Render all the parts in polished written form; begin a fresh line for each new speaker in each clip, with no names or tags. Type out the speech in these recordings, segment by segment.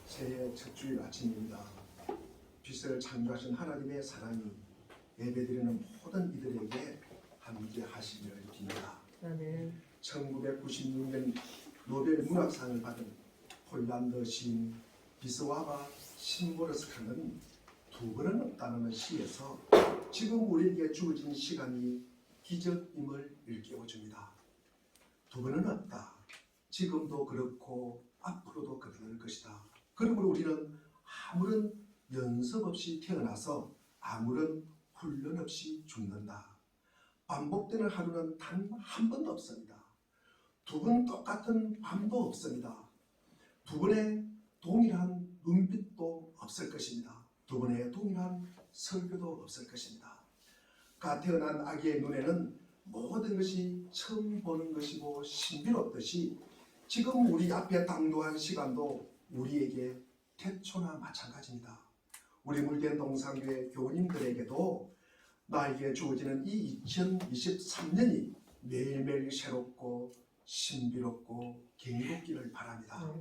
새해 첫 주일 아침입니다. 빛을 창조하신 하나님의 사랑이 예배드리는 모든 이들에게 함께 하시기를 빕니다. 1996년 노벨 문학상을 받은 폴란드 시인 비스와바 심보르스카는 두 번은 없다는 시에서 지금 우리에게 주어진 시간이 기적임을 일깨워줍니다. 두 번은 없다. 지금도 그렇고 앞으로도 그럴 것이다. 그러므로 우리는 아무런 연습 없이 태어나서 아무런 훈련 없이 죽는다. 반복되는 하루는 단 한 번도 없습니다. 두 번 똑같은 밤도 없습니다. 두 번의 동일한 눈빛도 없을 것입니다. 두 번의 동일한 설교도 없을 것입니다. 갓 태어난 아기의 눈에는 모든 것이 처음 보는 것이고 신비롭듯이 지금 우리 앞에 당도한 시간도 우리에게 태초나 마찬가지입니다. 우리 물된 동상교회 교우님들에게도 나에게 주어지는 이 2023년이 매일매일 새롭고 신비롭고 경이롭기를 바랍니다.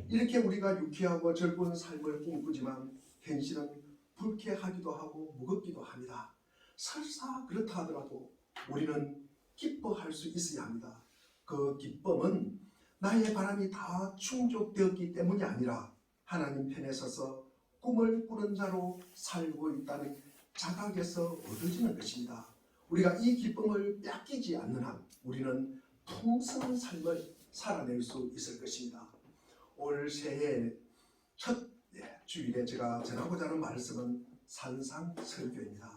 이렇게 우리가 유쾌하고 즐거운 삶을 꿈꾸지만 현실은 불쾌하기도 하고 무겁기도 합니다. 설사 그렇다 하더라도 우리는 기뻐할 수 있어야 합니다. 그 기쁨은 나의 바람이 다 충족되었기 때문이 아니라 하나님 편에 서서 꿈을 꾸는 자로 살고 있다는 자각에서 얻어지는 것입니다. 우리가 이 기쁨을 뺏기지 않는 한 우리는 풍성한 삶을 살아낼 수 있을 것입니다. 올 새해 첫 주일에 제가 전하고자 하는 말씀은 산상설교입니다.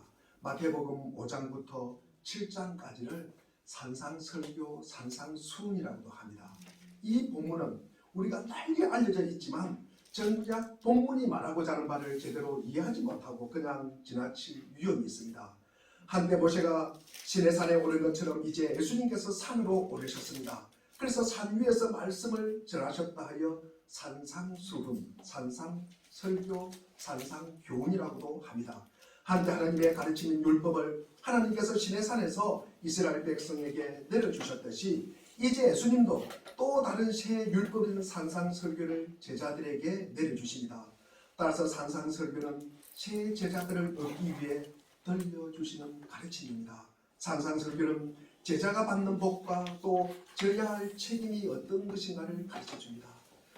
마태복음 5장부터 7장까지를 산상설교, 산상수훈이라고도 합니다. 이 본문은 우리가 널리 알려져 있지만 정작 본문이 말하고자 하는 바를 제대로 이해하지 못하고 그냥 지나칠 위험이 있습니다. 한때 모세가 시내산에 오른 것처럼 이제 예수님께서 산으로 오르셨습니다. 그래서 산 위에서 말씀을 전하셨다 하여 산상수훈, 산상설교, 산상교훈이라고도 합니다. 한때 하나님의 가르치는 율법을 하나님께서 시내산에서 이스라엘 백성에게 내려주셨듯이 이제 예수님도 또 다른 새 율법인 산상설교를 제자들에게 내려주십니다. 따라서 산상설교는 새 제자들을 얻기 위해 들려주시는 가르침입니다. 산상설교는 제자가 받는 복과 또 져야 할 책임이 어떤 것인가를 가르쳐줍니다.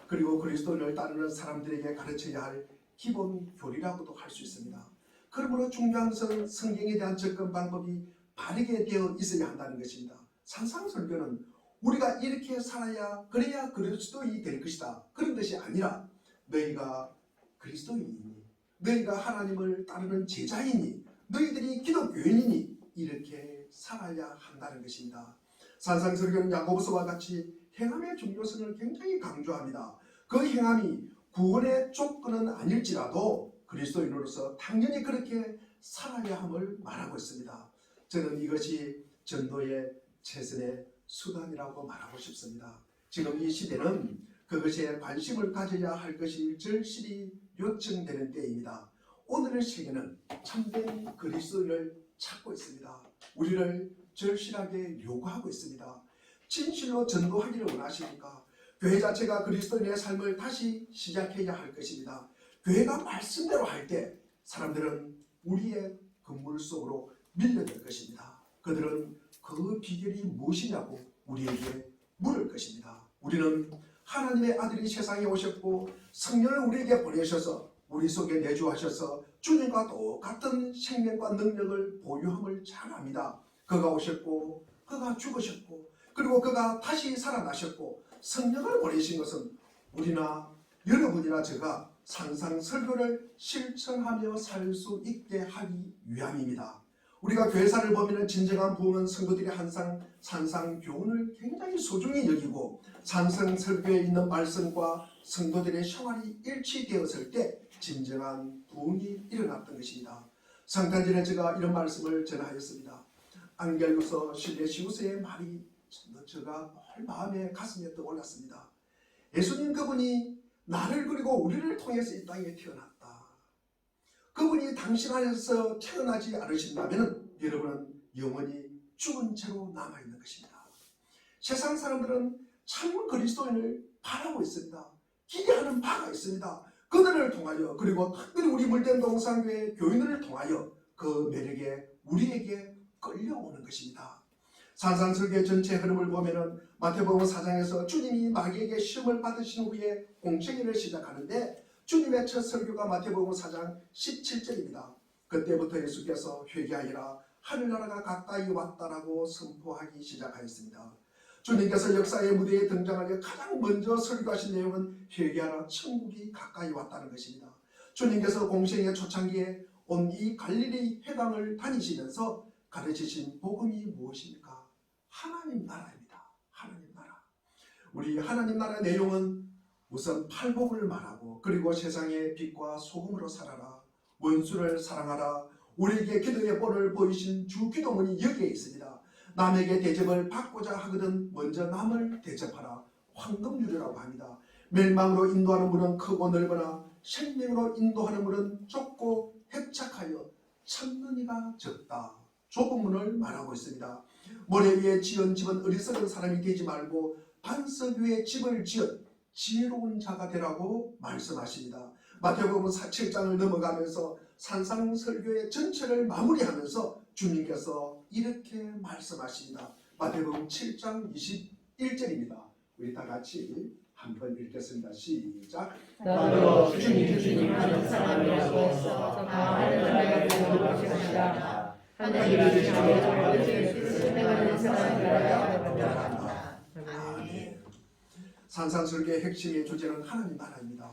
그리고 그리스도를 따르는 사람들에게 가르쳐야 할 기본 교리라고도 할 수 있습니다. 그러므로 중요한 것은 성경에 대한 접근 방법이 바르게 되어 있어야 한다는 것입니다. 산상설교는 우리가 이렇게 살아야 그래야 그리스도인이 될 것이다. 그런 것이 아니라 너희가 그리스도인이니 너희가 하나님을 따르는 제자이니 너희들이 기독교인이니 이렇게 살아야 한다는 것입니다. 산상설교는 야고보서와 같이 행함의 중요성을 굉장히 강조합니다. 그 행함이 구원의 조건은 아닐지라도 그리스도인으로서 당연히 그렇게 살아야 함을 말하고 있습니다. 저는 이것이 전도의 최선의 수단이라고 말하고 싶습니다. 지금 이 시대는 그것에 관심을 가져야 할 것이 절실히 요청되는 때입니다. 오늘의 세계는 참된 그리스도인을 찾고 있습니다. 우리를 절실하게 요구하고 있습니다. 진실로 전도하기를 원하십니까? 교회 자체가 그리스도인의 삶을 다시 시작해야 할 것입니다. 교회가 말씀대로 할 때 사람들은 우리의 건물 속으로 밀려들 것입니다. 그들은 그 비결이 무엇이냐고 우리에게 물을 것입니다. 우리는 하나님의 아들이 세상에 오셨고 성령을 우리에게 보내셔서 우리 속에 내주하셔서 주님과 똑같은 생명과 능력을 보유함을 잘 압니다. 그가 오셨고 그가 죽으셨고 그리고 그가 다시 살아나셨고 성령을 보내신 것은 우리나 여러분이나 제가 산상설교를 실천하며 살 수 있게 하기 위함입니다. 우리가 교회사를 보면 진정한 부흥은 성도들이 항상 산상교훈을 굉장히 소중히 여기고 산상설교에 있는 말씀과 성도들의 생활이 일치되었을 때 진정한 부흥이 일어났던 것입니다. 성탄절에 제가 이런 말씀을 전하였습니다. 안겔루서 실레시우스의 말이 제가 늘 마음에 가슴에 떠올랐습니다. 예수님 그분이 나를 그리고 우리를 통해서 이 땅에 태어났다. 그분이 당신 안에서 태어나지 않으신다면 여러분은 영원히 죽은 채로 남아있는 것입니다. 세상 사람들은 참 그리스도인을 바라고 있습니다. 기대하는 바가 있습니다. 그들을 통하여, 그리고 특별히 우리 물된 동산교회 교인들을 통하여 그 매력에 우리에게 끌려오는 것입니다. 산상설교의 전체 흐름을 보면은 마태복음 4장에서 주님이 마귀에게 시험을 받으신 후에 공생애를 시작하는데, 주님의 첫 설교가 마태복음 4장 17절입니다. 그때부터 예수께서 회개하여라, 하늘나라가 가까이 왔다라고 선포하기 시작하였습니다. 주님께서 역사의 무대에 등장하여 가장 먼저 설교하신 내용은 회개하라, 천국이 가까이 왔다는 것입니다. 주님께서 공생의 초창기에 온 이 갈릴리 회당을 다니시면서 가르치신 복음이 무엇입니까? 하나님 나라입니다. 하나님 나라. 우리 하나님 나라 내용은 우선 팔복을 말하고, 그리고 세상의 빛과 소금으로 살아라, 원수를 사랑하라, 우리에게 기도의 본을 보이신 주 기도문이 여기에 있습니다. 남에게 대접을 받고자 하거든 먼저 남을 대접하라, 황금유리라고 합니다. 멸망으로 인도하는 문은 크고 넓으나 생명으로 인도하는 문은 좁고 협착하여 찾는 이가 적다. 좁은 문을 말하고 있습니다. 모래 위에 지은 집은 어리석은 사람이 되지 말고 반석 위에 집을 지은 지혜로운 자가 되라고 말씀하십니다. 마태복음 7장을 넘어가면서 산상설교의 전체를 마무리하면서 주님께서 이렇게 말씀하십니다. 마태복음 7장 21절입니다. 우리 다 같이 한번 읽겠습니다. 시작.
너도 주님 하는 사람이라고 해서 다 하는 자가 되는 것이다. 하나님이 주의 뜻을 행하는 사람이라고 부르한다.
아멘. 산상설교의 핵심의 주제는 하나님 나라입니다.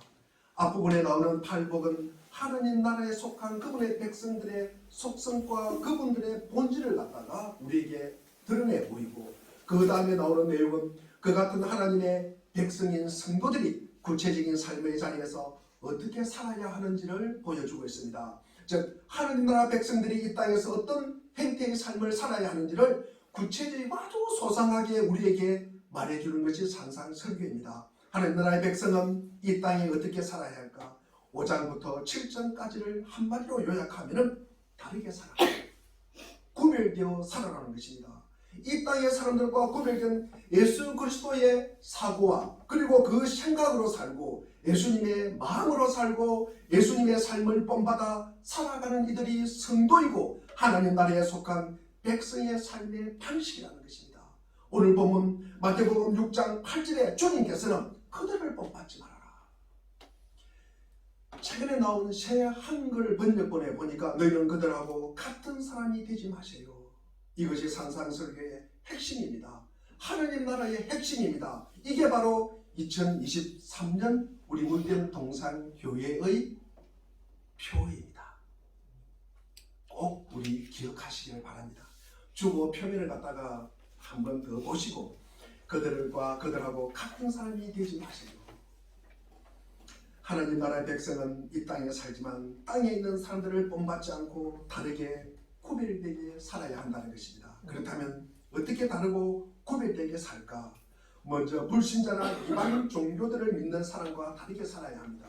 앞부분에 나오는 팔복은 하나님 나라에 속한 그분의 백성들의 속성과 그분들의 본질을 갖다가 우리에게 드러내 보이고, 그 다음에 나오는 내용은 그 같은 하나님의 백성인 성도들이 구체적인 삶의 자리에서 어떻게 살아야 하는지를 보여주고 있습니다. 즉 하나님 나라 백성들이 이 땅에서 어떤 행태의 삶을 살아야 하는지를 구체적이고 아주 소상하게 우리에게 말해주는 것이 산상설교입니다. 하나님 나라의 백성은 이 땅에 어떻게 살아야 할까? 5장부터 7장까지를 한마디로 요약하면 다르게 살아가는, 구별되어 살아가는 것입니다. 이 땅의 사람들과 구별된 예수 그리스도의 사고와 그리고 그 생각으로 살고 예수님의 마음으로 살고 예수님의 삶을 본받아 살아가는 이들이 성도이고 하나님 나라에 속한 백성의 삶의 방식이라는 것입니다. 오늘 보면 마태복음 6장 8절에 주님께서는 그들을 본받지 말아라. 최근에 나온 새 한글 번역본에 보니까 너희는 그들하고 같은 사람이 되지 마세요. 이것이 산상설교의 핵심입니다. 하나님 나라의 핵심입니다. 이게 바로 2023년 우리 물된 동산교회의 표입니다. 꼭 우리 기억하시길 바랍니다. 주보 표면을 갖다가 한 번 더 보시고 그들하고 같은 사람이 되지 마세요. 하나님 나라의 백성은 이 땅에 살지만 땅에 있는 사람들을 본받지 않고 다르게 구별되게 살아야 한다는 것입니다. 그렇다면 어떻게 다르고 구별되게 살까? 먼저 불신자나 이방 종교들을 믿는 사람과 다르게 살아야 합니다.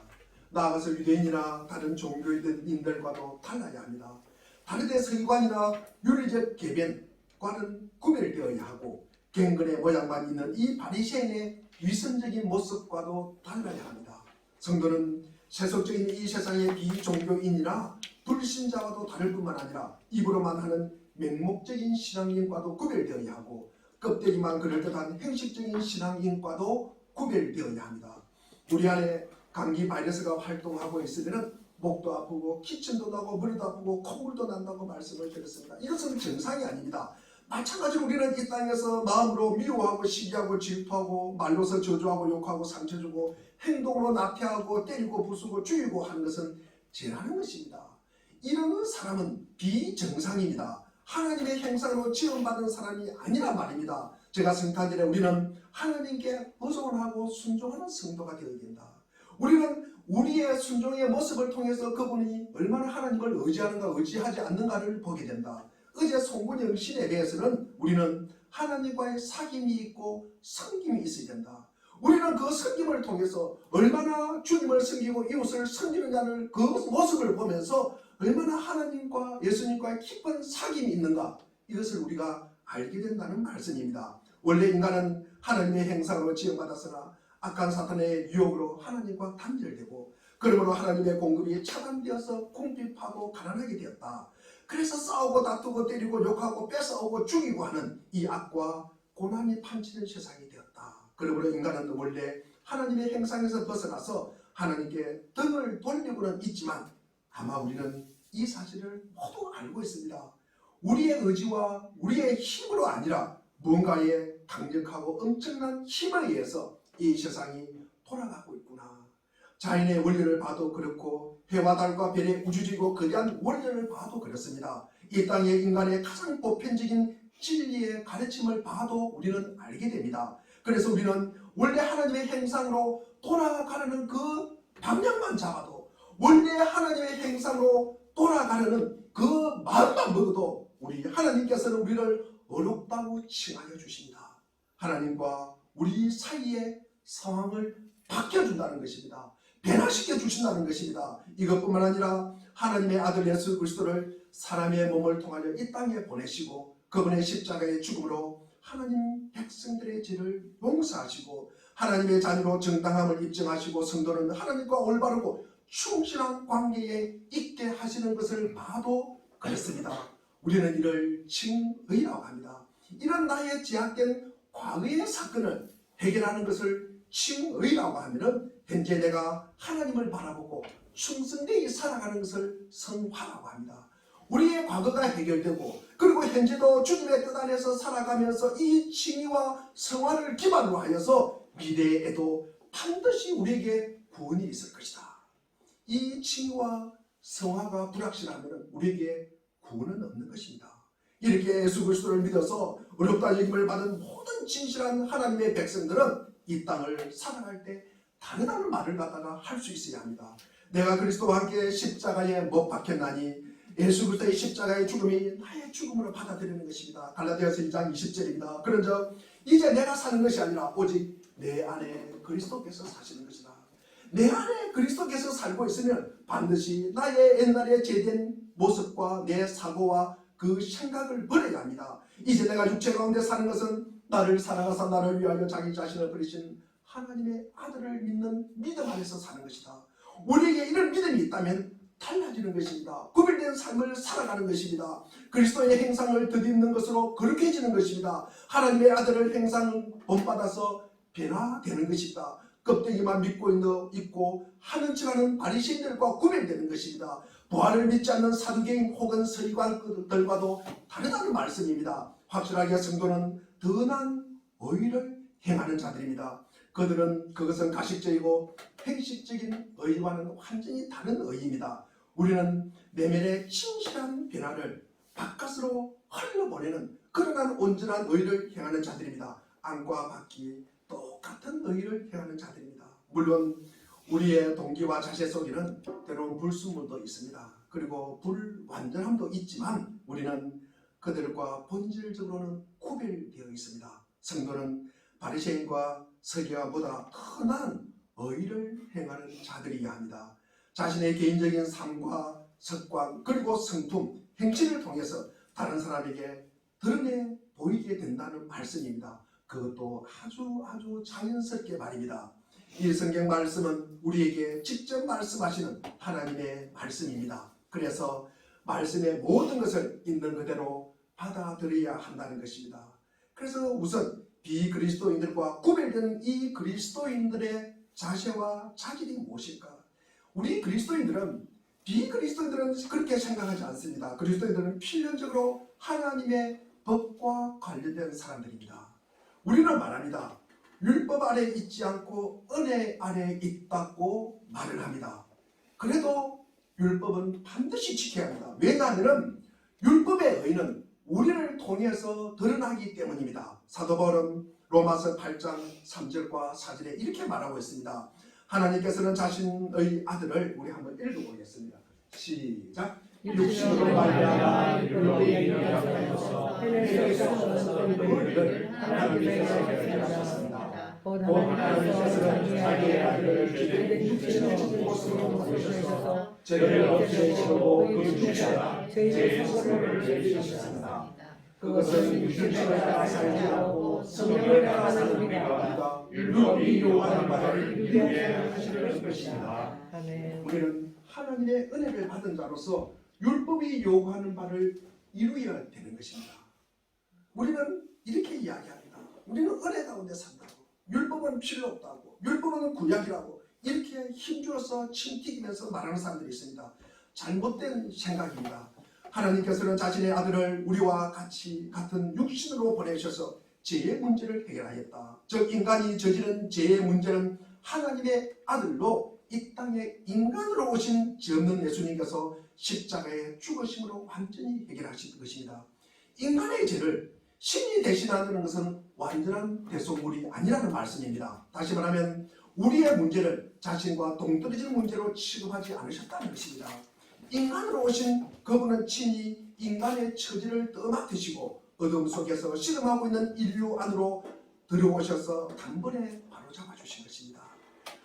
나아가서 유대인이나 다른 종교인들과도 달라야 합니다. 다르게 서기관이나 윤리적 계변과는 구별되어야 하고, 갱근의 모양만 있는 이 바리새인의 위선적인 모습과도 달라야 합니다. 성도는 세속적인 이 세상의 비종교인이나 불신자와도 다를 뿐만 아니라 입으로만 하는 맹목적인 신앙인과도 구별되어야 하고, 껍데기만 그럴듯한 형식적인 신앙인과도 구별되어야 합니다. 우리 안에 감기 바이러스가 활동하고 있으면 목도 아프고 기침도 나고 머리도 아프고 콧물도 난다고 말씀을 드렸습니다. 이것은 정상이 아닙니다. 마찬가지로 우리는 이 땅에서 마음으로 미워하고 시기하고 질투하고 말로서 저주하고 욕하고 상처 주고 행동으로 나태하고 때리고 부수고 죽이고 하는 것은 죄라는 것입니다. 이런 사람은 비정상입니다. 하나님의 형상으로 지원받은 사람이 아니란 말입니다. 제가 생각하기에 우리는 하나님께 의존을 하고 순종하는 성도가 되어야 된다. 우리는 우리의 순종의 모습을 통해서 그분이 얼마나 하나님을 의지하는가 의지하지 않는가를 보게 된다. 어제 송근영 신에 대해서는 우리는 하나님과의 사귐이 있고 섬김이 있어야 된다. 우리는 그 섬김을 통해서 얼마나 주님을 섬기고 이웃을 섬기느냐를 그 모습을 보면서 얼마나 하나님과 예수님과의 깊은 사귐이 있는가, 이것을 우리가 알게 된다는 말씀입니다. 원래 인간은 하나님의 형상으로 지음받았으나 악한 사탄의 유혹으로 하나님과 단절되고 그러므로 하나님의 공급이 차단되어서 궁핍하고 가난하게 되었다. 그래서 싸우고 다투고 때리고 욕하고 뺏어오고 죽이고 하는 이 악과 고난이 판치는 세상이 되었다. 그러므로 인간은 원래 하나님의 행상에서 벗어나서 하나님께 등을 돌리고는 있지만 아마 우리는 이 사실을 모두 알고 있습니다. 우리의 의지와 우리의 힘으로 아니라 무언가의 강력하고 엄청난 힘에 의해서 이 세상이 돌아가고 있구나. 자연의 원리를 봐도 그렇고 해와 달과 별의 우주적이고 거대한 원리를 봐도 그렇습니다. 이 땅의 인간의 가장 보편적인 진리의 가르침을 봐도 우리는 알게 됩니다. 그래서 우리는 원래 하나님의 행상으로 돌아가려는 그 방향만 잡아도 원래 하나님의 행상으로 돌아가려는 그 마음만 먹어도 우리 하나님께서는 우리를 어렵다고 칭하여 주십니다. 하나님과 우리 사이의 상황을 바뀌어준다는 것입니다. 변화시켜 주신다는 것입니다. 이것뿐만 아니라 하나님의 아들 예수 그리스도를 사람의 몸을 통하여 이 땅에 보내시고 그분의 십자가의 죽음으로 하나님 백성들의 죄를 용서하시고 하나님의 자녀로 정당함을 입증하시고 성도는 하나님과 올바르고 충실한 관계에 있게 하시는 것을 봐도 그렇습니다. 우리는 이를 칭의라고 합니다. 이런 나의 제약된 과거의 사건을 해결하는 것을 칭의라고 하면은 현재 내가 하나님을 바라보고 충성되이 살아가는 것을 성화라고 합니다. 우리의 과거가 해결되고 그리고 현재도 주님의 뜻 안에서 살아가면서 이 칭의와 성화를 기반으로 하여서 미래에도 반드시 우리에게 구원이 있을 것이다. 이 칭의와 성화가 불확실하면 우리에게 구원은 없는 것입니다. 이렇게 예수 그리스도를 믿어서 어렵다 여김을 받은 모든 진실한 하나님의 백성들은 이 땅을 살아갈 때 다르다는 말을 갖다가 할 수 있어야 합니다. 내가 그리스도와 함께 십자가에 못 박혔나니 예수 그리스도의 십자가의 죽음이 나의 죽음으로 받아들이는 것입니다. 갈라디아서 2장 20절입니다. 그런즉 이제 내가 사는 것이 아니라 오직 내 안에 그리스도께서 사시는 것이다. 내 안에 그리스도께서 살고 있으면 반드시 나의 옛날에 죄된 모습과 내 사고와 그 생각을 버려야 합니다. 이제 내가 육체 가운데 사는 것은 나를 사랑하사 나를 위하여 자기 자신을 버리신 하나님의 아들을 믿는 믿음 안에서 사는 것이다. 우리에게 이런 믿음이 있다면 달라지는 것입니다. 구별된 삶을 살아가는 것입니다. 그리스도의 행상을 덧입는 것으로 거룩해지는 것입니다. 하나님의 아들을 행상 본받아서 변화되는 것입니다. 껍데기만 믿고 있고 하는 척하는 바리새인들과 구별되는 것입니다. 부활을 믿지 않는 사두개인 혹은 서기관들과도 다르다는 말씀입니다. 확실하게 성도는 더 나은 의를 행하는 자들입니다. 그것은 가식적이고 행식적인 의와는 완전히 다른 의입니다. 우리는 내면의 진실한 변화를 바깥으로 흘려보내는 그러한 온전한 의를 행하는 자들입니다. 안과 밖이 똑같은 의를 행하는 자들입니다. 물론 우리의 동기와 자세 속에는 때로는 불순물도 있습니다. 그리고 불완전함도 있지만 우리는 그들과 본질적으로는 구별되어 있습니다. 성도는 바리새인과 서기관보다 더 나은 의를 행하는 자들이어야 합니다. 자신의 개인적인 삶과 습관 그리고 성품, 행실을 통해서 다른 사람에게 드러내 보이게 된다는 말씀입니다. 그것도 아주 자연스럽게 말입니다. 이 성경 말씀은 우리에게 직접 말씀하시는 하나님의 말씀입니다. 그래서 말씀의 모든 것을 있는 그대로 받아들여야 한다는 것입니다. 그래서 우선 비그리스도인들과 구별되는 이 그리스도인들의 자세와 자질이 무엇일까? 우리 그리스도인들은 비그리스도인들은 그렇게 생각하지 않습니다. 그리스도인들은 필연적으로 하나님의 법과 관련된 사람들입니다. 우리는 말합니다. 율법 아래 있지 않고 은혜 아래 있다고 말을 합니다. 그래도 율법은 반드시 지켜야 합니다. 왜냐하면 율법의 의는 우리를 통해서 드러나기 때문입니다. 사도 바울은 로마서 8장 3절과 4절에 이렇게 말하고 있습니다. 하나님께서는 자신의 아들을 우리 한번 읽어보겠습니다. 시작.
육신으로 말미암아 율법의 일을 하셔서 헬레에서 우리를 하나님께서 하셨습니다. 곧 하나님께서는 자기의 아들을 죄된 육신으로 모습으로 보내셔서 죄를 없애시고 그 육체가 죄의 상고를 내주셨습니다. 그것은 육신을 따라 살지 않고 성령을 따라 사는 우리가 율법이 요구하는 바를 이루게 하시는 것입니다.
아멘.
우리는 하나님의 은혜를 받은 자로서 율법이 요구하는 바를 이루어야 되는 것입니다. 우리는 이렇게 이야기합니다. 우리는 은혜 가운데 산다고, 율법은 필요 없다고, 율법은 구약이라고 이렇게 힘주어서 침 튀기면서 말하는 사람들이 있습니다. 잘못된 생각입니다. 하나님께서는 자신의 아들을 우리와 같은 육신으로 보내셔서 죄의 문제를 해결하였다. 즉 인간이 저지른 죄의 문제는 하나님의 아들로 이 땅에 인간으로 오신 죄 없는 예수님께서 십자가에 죽으심으로 완전히 해결하신 것입니다. 인간의 죄를 신이 대신하는 것은 완전한 대속물이 아니라는 말씀입니다. 다시 말하면 우리의 문제를 자신과 동떨어진 문제로 취급하지 않으셨다는 것입니다. 인간으로 오신 그분은 친히 인간의 처지를 떠맡으시고 어둠 속에서 씨름하고 있는 인류 안으로 들어오셔서 단번에 바로잡아 주신 것입니다.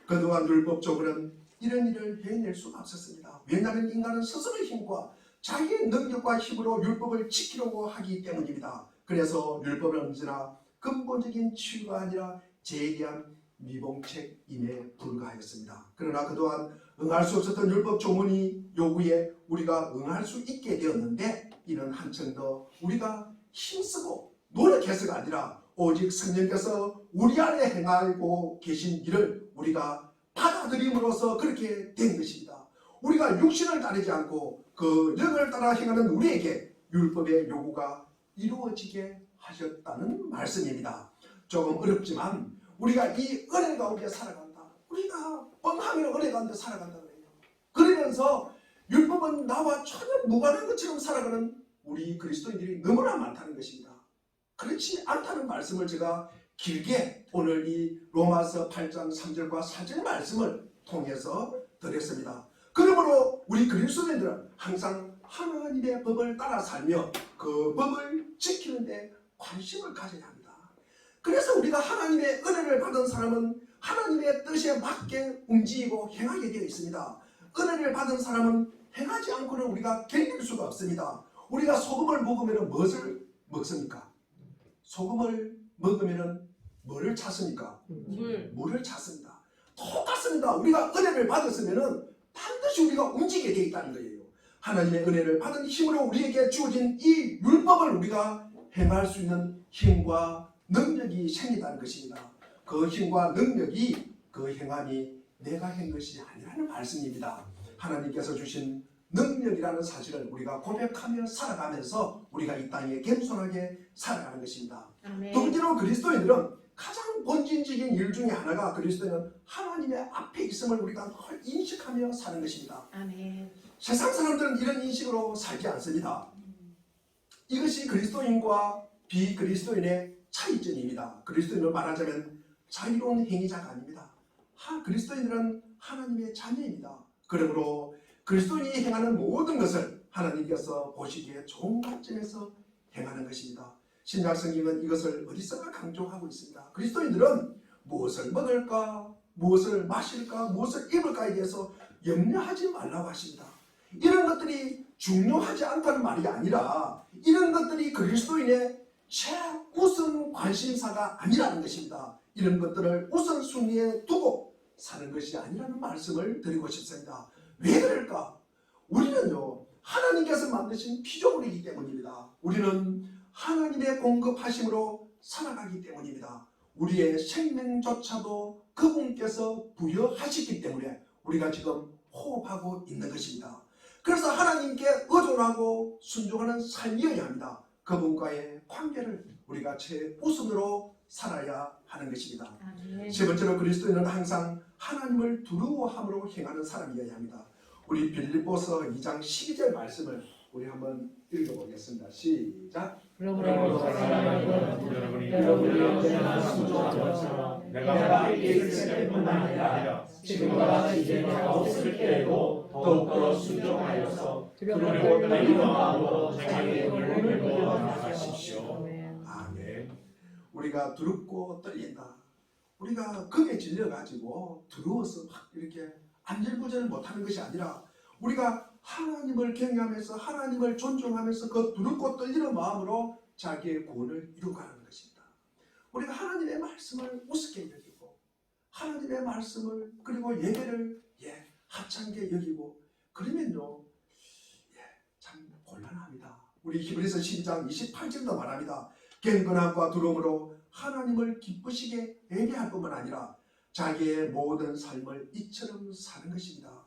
그동안 율법적으로는 이런 일을 해낼 수가 없었습니다. 왜냐하면 인간은 스스로의 힘과 자기의 능력과 힘으로 율법을 지키려고 하기 때문입니다. 그래서 율법은 언제나 근본적인 치유가 아니라 죄에 대한 미봉책임에 불과하였습니다. 그러나 그동안 응할 수 없었던 율법 조문이 요구에 우리가 응할 수 있게 되었는데, 이는 한층 더 우리가 힘쓰고 노력해서가 아니라 오직 성령께서 우리 안에 행하고 계신 일을 우리가 받아들임으로써 그렇게 된 것입니다. 우리가 육신을 따르지 않고 그 영을 따라 행하는 우리에게 율법의 요구가 이루어지게 하셨다는 말씀입니다. 조금 어렵지만 우리가 이 은혜 가운데 살아간다. 우리가 뻥하면 은혜 가운데 살아간다 그래요. 그러면서 율법은 나와 전혀 무관한 것처럼 살아가는 우리 그리스도인들이 너무나 많다는 것입니다. 그렇지 않다는 말씀을 제가 길게 오늘 이 로마서 8장 3절과 4절 말씀을 통해서 드렸습니다. 그러므로 우리 그리스도인들은 항상 하나님의 법을 따라 살며 그 법을 지키는 데 관심을 가져야 합니다. 그래서 우리가 하나님의 은혜를 받은 사람은 하나님의 뜻에 맞게 움직이고 행하게 되어 있습니다. 은혜를 받은 사람은 행하지 않고는 우리가 견딜 수가 없습니다. 우리가 소금을 먹으면 무엇을 먹습니까? 소금을 먹으면 뭐를 찾습니까? 물을 찾습니다. 똑같습니다. 우리가 은혜를 받았으면 반드시 우리가 움직이게 되어 있다는 거예요. 하나님의 은혜를 받은 힘으로 우리에게 주어진 이 율법을 우리가 행할 수 있는 힘과 능력이 생긴다는 것입니다. 그 힘과 능력이 그 행함이 내가 한 것이 아니라는 말씀입니다. 하나님께서 주신 능력이라는 사실을 우리가 고백하며 살아가면서 우리가 이 땅에 겸손하게 살아가는 것입니다. 두 번째로 그리스도인들은 가장 본질적인 일 중에 하나가 그리스도인은 하나님의 앞에 있음을 우리가 늘 인식하며 사는 것입니다.
아멘.
세상 사람들은 이런 인식으로 살지 않습니다. 이것이 그리스도인과 비그리스도인의 차이점입니다. 그리스도인을 말하자면 자유로운 행위자가 아닙니다. 그리스도인들은 하나님의 자녀입니다. 그러므로 그리스도인이 행하는 모든 것을 하나님께서 보시기에 좋은 관점에서 행하는 것입니다. 신약성경은 이것을 어디서나 강조하고 있습니다. 그리스도인들은 무엇을 먹을까, 무엇을 마실까, 무엇을 입을까에 대해서 염려하지 말라고 하십니다. 이런 것들이 중요하지 않다는 말이 아니라 이런 것들이 그리스도인의 최우선 관심사가 아니라는 것입니다. 이런 것들을 우선순위에 두고 사는 것이 아니라는 말씀을 드리고 싶습니다. 왜 그럴까? 우리는요, 하나님께서 만드신 피조물이기 때문입니다. 우리는 하나님의 공급하심으로 살아가기 때문입니다. 우리의 생명조차도 그분께서 부여하시기 때문에 우리가 지금 호흡하고 있는 것입니다. 그래서 하나님께 의존하고 순종하는 삶이어야 합니다. 그분과의 관계를 우리가 최우선으로 살아야 하는 것입니다.
아멘.
세 번째로 그리스도인은 항상 하나님을 두려워함으로 행하는 사람이어야 합니다. 우리 빌립보서 2장 12절 말씀을 우리 한번 읽어보겠습니다. 시작.
그러므로 사랑하는 여러분이 언제나 순종한 것처럼 내가 함께 있을 뿐만 아니라 지금과 이제 내가 없을 때에도 더욱더 순종하여서 두려워 떨리는 마음으로 자기의 영혼을 구워 나가십시오.
아멘. 우리가 두렵고 떨린다. 우리가 겁에 질려가지고 두려워서 막 이렇게 안절부절 못하는 것이 아니라 우리가 하나님을 경외하면서 하나님을 존중하면서 그 두렵고 떨리는 마음으로 자기의 구원을 이루어가는 것입니다. 우리가 하나님의 말씀을 우습게 여기고 하나님의 말씀을 그리고 예배를 하찮게 여기고 그러면요 참 곤란합니다. 우리 히브리서 12장 28절도 말합니다. 경건함과 두려움으로 하나님을 기쁘시게 예배할 뿐만 아니라 자기의 모든 삶을 이처럼 사는 것입니다.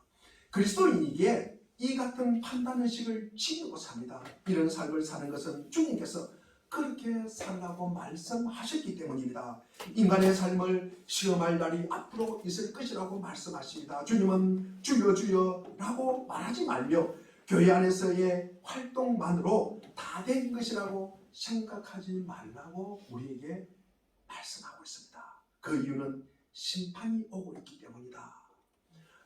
그리스도인에게 이 같은 판단의식을 지니고 삽니다. 이런 삶을 사는 것은 주님께서 그렇게 살라고 말씀하셨기 때문입니다. 인간의 삶을 시험할 날이 앞으로 있을 것이라고 말씀하십니다. 주님은 주여 주여 라고 말하지 말며 교회 안에서의 활동만으로 다 된 것이라고 생각하지 말라고 우리에게 말씀하고 있습니다. 그 이유는 심판이 오고 있기 때문이다.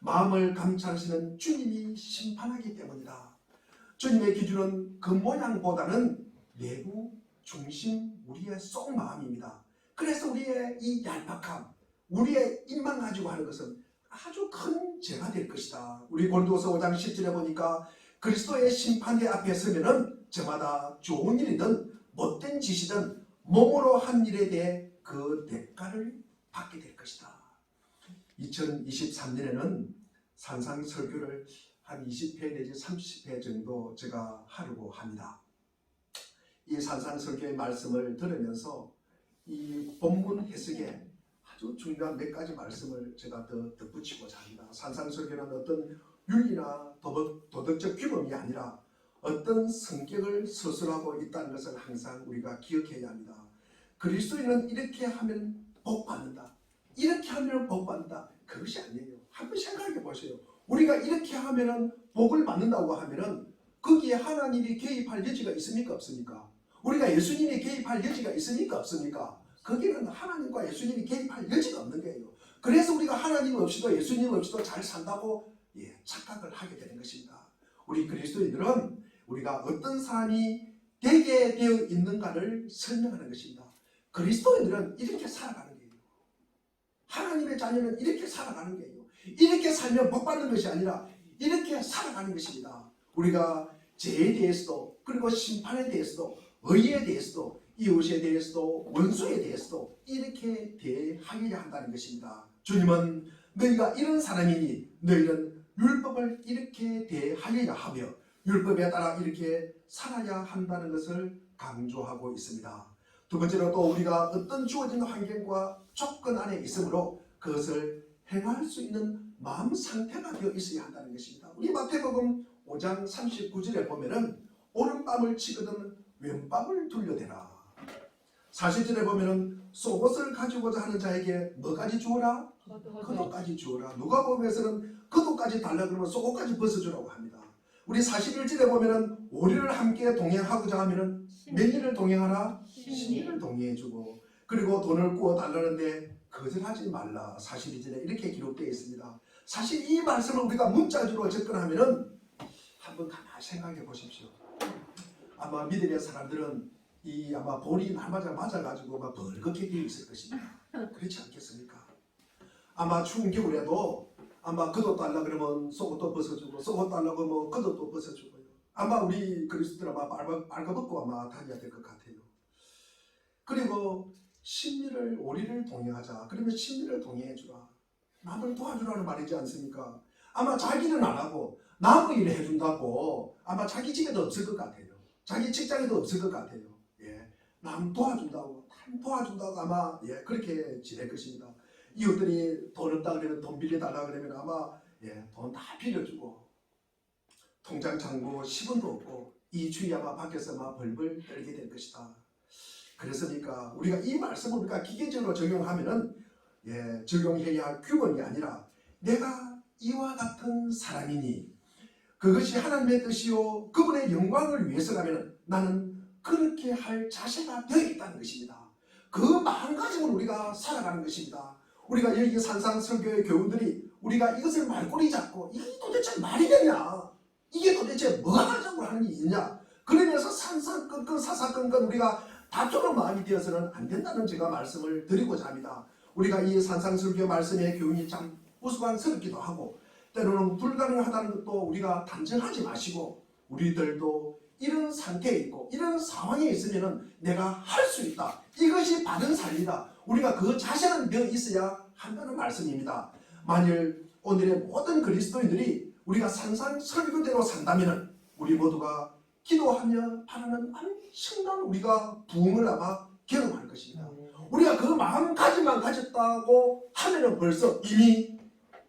마음을 감찰하시는 주님이 심판하기 때문이다. 주님의 기준은 그 모양보다는 내부 중심 우리의 속마음입니다. 그래서 우리의 이 얄팍함, 우리의 입만 가지고 하는 것은 아주 큰 죄가 될 것이다. 우리 고린도서 5장 10절에 보니까 그리스도의 심판대 앞에 서면은 저마다 좋은 일이든 못된 짓이든 몸으로 한 일에 대해 그 대가를 받게 될 것이다. 2023년에는 산상설교를 한 20회 내지 30회 정도 제가 하려고 합니다. 이 산상설교의 말씀을 들으면서 이 본문 해석에 아주 중요한 몇 가지 말씀을 제가 더 덧붙이고자 합니다. 산상설교는 어떤 윤리나 도덕적 규범이 아니라 어떤 성격을 서술하고 있다는 것을 항상 우리가 기억해야 합니다. 그리스도인은 이렇게 하면 복 받는다. 이렇게 하면 복 받는다. 그것이 아니에요. 한번 생각해 보세요. 우리가 이렇게 하면은 복을 받는다고 하면은 거기에 하나님이 개입할 여지가 있습니까? 없습니까? 우리가 예수님이 개입할 여지가 있습니까? 없습니까? 거기는 하나님과 예수님이 개입할 여지가 없는 거예요. 그래서 우리가 하나님 없이도 예수님 없이도 잘 산다고 착각을 하게 되는 것입니다. 우리 그리스도인들은 우리가 어떤 사람이 되게 되어 있는가를 설명하는 것입니다. 그리스도인들은 이렇게 살아가는 거예요. 하나님의 자녀는 이렇게 살아가는 거예요. 이렇게 살면 복 받는 것이 아니라 이렇게 살아가는 것입니다. 우리가 죄에 대해서도 그리고 심판에 대해서도 의에 대해서도 이웃에 대해서도 원수에 대해서도 이렇게 대하여야 한다는 것입니다. 주님은 너희가 이런 사람이니 너희는 율법을 이렇게 대하여야 하며 율법에 따라 이렇게 살아야 한다는 것을 강조하고 있습니다. 두 번째로 또 우리가 어떤 주어진 환경과 조건 안에 있으므로 그것을 행할 수 있는 마음 상태가 되어 있어야 한다는 것입니다. 우리 마태복음 5장 39절에 보면은 오른밤을 치거든 왼밤을 둘러대라. 40절에 보면은 속옷을 가지고자 하는 자에게 뭐까지 주어라? 겉옷까지 주어라. 누가복음에서는 겉옷까지 달라 그러면 속옷까지 벗어주라고 합니다. 우리 41절에 보면은 오리를 함께 동행하고자 하면은 몇 일을 동행하라? 10일을 동행해주고 그리고 돈을 구워 달라는데 거절하지 말라. 42절에 이렇게 기록되어 있습니다. 사실 이 말씀을 우리가 문자적으로 접근하면은 한번 가만히 생각해 보십시오. 아마 믿음의 사람들은 이 아마 볼이 맞아가지고 막 벌겋게 되어 있을 것입니다. 그렇지 않겠습니까? 아마 추운 겨울에도 아마 겉옷 달라 그러면 속옷도 벗어주고 속옷 달라고 하면 겉옷도 벗어주고요. 아마 우리 그리스도들 아마 빨가벗고 아마 다녀야 될 것 같아요. 그리고 심리를 오리를 동행하자. 그러면 심리를 동행해주라. 남을 도와주라는 말이지 않습니까? 아마 자기는 안 하고 남의 일을 해준다고 아마 자기 집에도 없을 것 같아요. 자기 직장에도 없을 것 같아요. 남 도와준다고 아마 그렇게 지낼 것입니다. 이웃들이 돈 없다 그러면 돈 빌려달라 그러면 아마 돈 다 빌려주고 통장 잔고 10원도 없고 이 주의 아마 밖에서 아마 벌벌 떨게 될 것이다. 그래서니까 우리가 이 말씀을 우리가 기계적으로 적용하면은 적용해야 할 규범이 아니라 내가 이와 같은 사람이니 그것이 하나님의 뜻이요 그분의 영광을 위해서라면 나는 그렇게 할 자세가 되어 있다는 것입니다. 그 마음가짐으로 우리가 살아가는 것입니다. 우리가 여기 산상설교의 교훈들이 우리가 이것을 말꼬리 잡고 이게 도대체 말이 되냐, 이게 도대체 뭐가 하자고 하는 일이냐 그러면서 산상끈끈 사사건건 우리가 다투는 마음이 되어서는 안 된다는 제가 말씀을 드리고자 합니다. 우리가 이 산상설교 말씀의 교훈이 참 우스꽝스럽기도 하고 때로는 불가능하다는 것도 우리가 단정하지 마시고 우리들도 이런 상태에 있고 이런 상황에 있으면 내가 할 수 있다. 이것이 바른 삶이다. 우리가 그 자세는 되어 있어야 한다는 말씀입니다. 만일 오늘의 모든 그리스도인들이 우리가 산상 설교대로 산다면 우리 모두가 기도하며 바라는 엄청난 우리가 부흥을 아마 경험할 것입니다. 우리가 그 마음가짐만 가졌다고 하면은 벌써 이미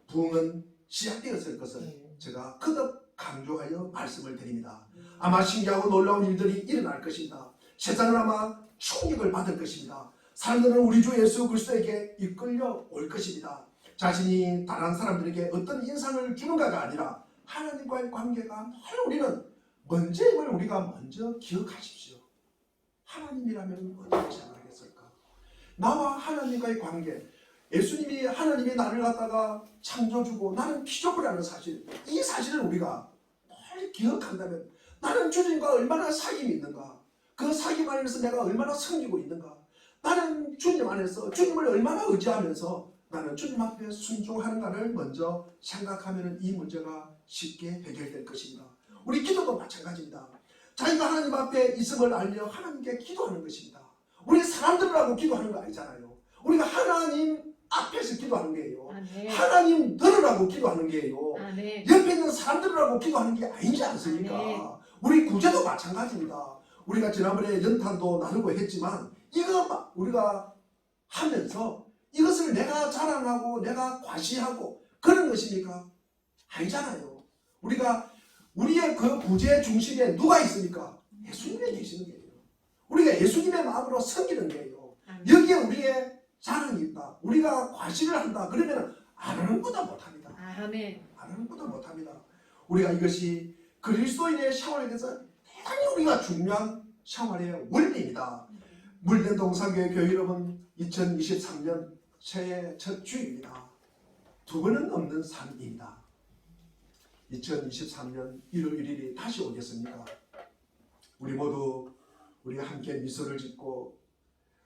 부흥은 시작되었을 것을 제가 거듭 강조하여 말씀을 드립니다. 아마 신기하고 놀라운 일들이 일어날 것입니다. 세상은 아마 충격을 받을 것입니다. 사람들은 우리 주 예수 그리스도에게 이끌려 올 것입니다. 자신이 다른 사람들에게 어떤 인상을 주는가가 아니라 하나님과의 관계가 늘 우리는 먼저임을 우리가 먼저 기억하십시오. 하나님이라면 어떻게 생각하겠을까? 나와 하나님과의 관계, 예수님이 하나님이 나를 갖다가 창조주고 나는 피조물이라는 사실, 이 사실을 우리가 늘 기억한다면 나는 주님과 얼마나 사귐이 있는가, 그 사귐 안에서 내가 얼마나 섬기고 있는가, 나는 주님 안에서 주님을 얼마나 의지하면서 나는 주님 앞에 순종하는가를 먼저 생각하면 이 문제가 쉽게 해결될 것입니다. 우리 기도도 마찬가지입니다. 자기가 하나님 앞에 있음을 알며 하나님께 기도하는 것입니다. 우리 사람들하고 기도하는 거 아니잖아요. 우리가 하나님 앞에서 기도하는 거예요. 하나님 들으라고 기도하는 거예요. 옆에 있는 사람들하고 기도하는 게 아니지 않습니까? 우리 구제도 마찬가지입니다. 우리가 지난번에 연탄도 나누고 했지만 이거 우리가 하면서 이것을 내가 자랑하고 내가 과시하고 그런 것입니까? 아니잖아요. 우리가 우리의 그 구제 중심에 누가 있습니까? 예수님이 계시는 거예요. 우리가 예수님의 마음으로 섬기는 거예요. 여기에 우리의 자랑이 있다. 우리가 과시를 한다. 그러면 안 하는 것보다 못합니다. 안 하는 것보다 못합니다. 우리가 이것이 그리스도인의 생활에 대해서 대단히 우리가 중요한 생활의 원리입니다. 물된 동산교회 교회 여러분 2023년 새해 첫 주입니다. 두 번은 없는 삶입니다. 2023년 1월 1일이 다시 오겠습니까? 우리 모두 우리가 함께 미소를 짓고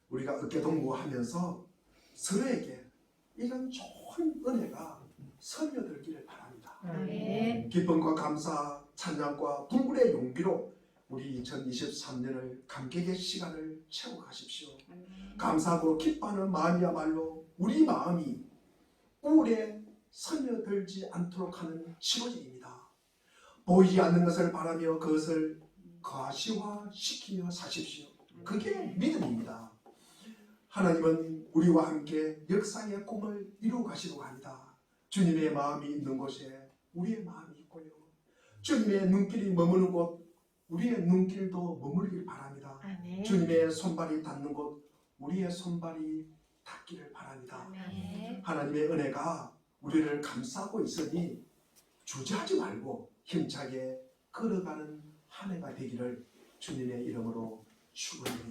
우리가 어깨동무하면서 서로에게 이런 좋은 은혜가 스며들기를 바랍니다. 기쁨과 감사, 찬양과 불굴의 용기로 우리 2023년을 감격의 시간을 채워가십시오. 감사하고 기뻐하는 마음이야말로 우리 마음이 우울에 스며들지 않도록 하는 치료제입니다. 보이지 않는 것을 바라며 그것을 가시화시키며 사십시오. 그게 믿음입니다. 하나님은 우리와 함께 역사의 꿈을 이루어 가시려고 합니다. 주님의 마음이 있는 곳에 우리의 마음이 있고요. 주님의 눈길이 머무는 곳 우리의 눈길도 머물길 바랍니다. 주님의 손발이 닿는 곳 우리의 손발이 닿기를 바랍니다. 하나님의 은혜가 우리를 감싸고 있으니 주저하지 말고 힘차게 걸어가는 한 해가 되기를 주님의 이름으로 축원드립니다.